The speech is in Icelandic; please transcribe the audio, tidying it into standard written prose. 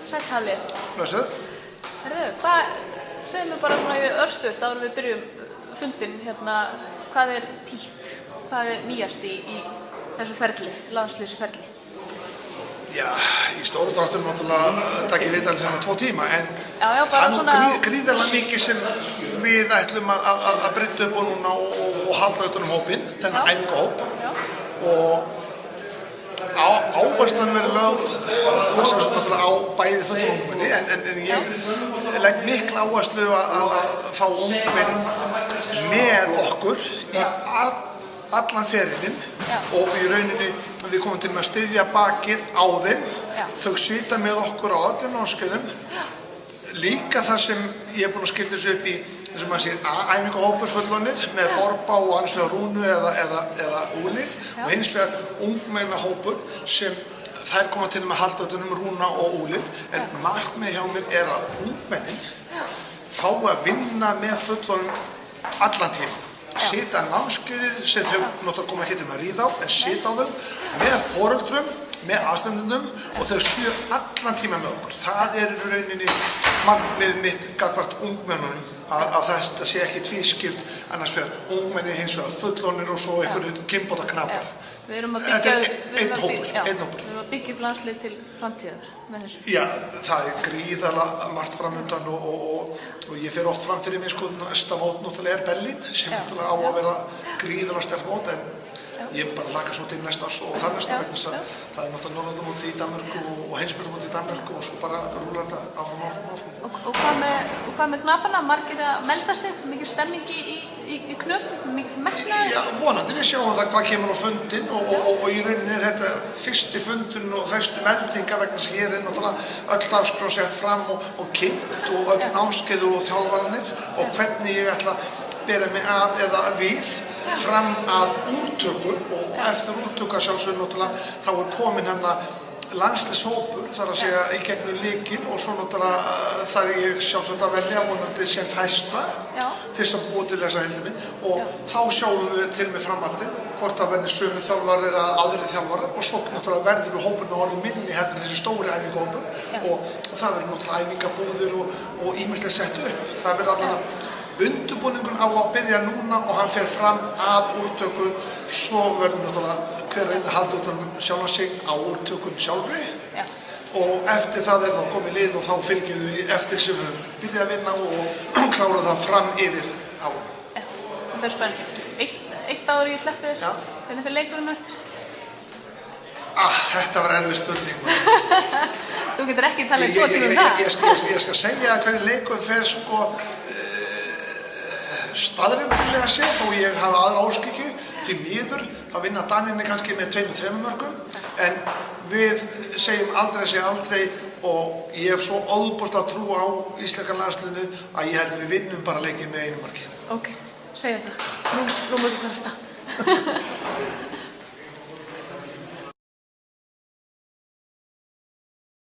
Sæll Halli. Blessuð. Herðu, segðu mér bara svona í örstutt áður en við byrjum fundinn hérna, hvað er títt? Hvað er nýjast í þessu ferli, landsliðsferli? Já, í stóru dráttum náttúrulega takk ég viðtalið sem 2 tíma, en það er nú gríðarlega mikið sem við ætlum að brydda upp á núna og halda utan hópinn, þennan æfingahóp. Og áherslan verður lögð náttúrulega á bæði fullorðna ungmenni, en ég legg mikla áherslu að fá ungmenn með okkur í allan ferilinn og í rauninni við komum til með að styðja bakið á þeim. Þau sita með okkur á öllum námskeiðum. Líka það sem ég er búinn að skipta þessu upp í, eins og maður segir, æfingahópur fullorðnir með Borba og annars vegar Rúnu eða Úli og hins vegar ungmennahópur sem þær koma til með að halda utan Rúna og Úli. En markmið hjá mér er að ungmennin fá að vinna með fullorðnum allan tímann. Sita námskeiðið sem þau náttúrulega koma ekki til að ríða á, en sita á þau með foreldrum, með aðstandendum og þau séu allan tíma með okkur. Það er í rauninni markmið mitt gagnvart ungmennunum að þetta sé ekki tvískipt, annars vegar ungmenni hins vegar fullorðnir og svo einhverjir kynbóta knapar. Við erum að byggja upp landslið til framtíðar með þessu. Já, það er gríðarlega margt framundan og ég fer oft fram fyrir mig, sko, næsta mót náttúrulega er Berlín, sem náttúrulega á að vera gríðarlega sterk mót, en ég bara laka svo til næsta árs og þar næsta vegna þess að það er náttúrulega Norðurlandamótið í Danmörku og heimsmeistamótið í Danmörku og svo bara rúlar þetta áfram. Og hvað með knapana? Margir að melda sig? Mikil stemning í knöpum? Mikil metnaður? Já, vonandi. Við sjáum það hvað kemur á fundinn og í rauninni er þetta fyrsti fundinn og fyrstu meldingar vegna sem hér er náttúrulega öll dagskrá sett fram og kynnt og öll námskeið og þjálfaranir og hvernig ég ætla að bera mig að eða við fram að úrtöku og eftir úrtöku sjálfsögðu náttúrulega þá er komin landsliðshópur, þar að segja í gegnum lykinn og svo náttúrulega þar er ég sjálfsögðu að velja vonandi sem fæsta til þess að búa til þessa heildinni og þá sjáum við til með framhaldið hvort það verður sömu þjálfarar eða aðrir þjálfarar og svo náttúrulega verður hópurinn á orðið minni heldur þessi stóri æfingahópur og það verður náttúrulega æfingabúðir og ýmislegt sett upp. Það verður allan undirbúningun á að byrja núna og hann fer fram að úrtöku, svo verður náttúrulega hver að halda utan sjálfan sig á úrtökun sjálfri og eftir það er það komið lið og þá fylgjum við eftir sem við byrja að vinna og klára það fram yfir árum. Það er spennandi. Eitt áður ég sleppi þér, hvernig fer leikurinn eftir? Þetta var erfið spurning. Þú getur ekki talað 2 tíma það. Ég skal segja hvernig leikurinn fer sko staðreyndinlega séð, þó ég hafa aðra áskikju, því miður, þá vinna Daninni kannski með 2-3 mörkum, en við segjum aldrei að segja aldrei og ég hef svo óbúslega trú á íslenska landsliðinu að ég held að við vinnum bara leikinn með 1 marki. Ok, segja það. Nú múið þú kannast það.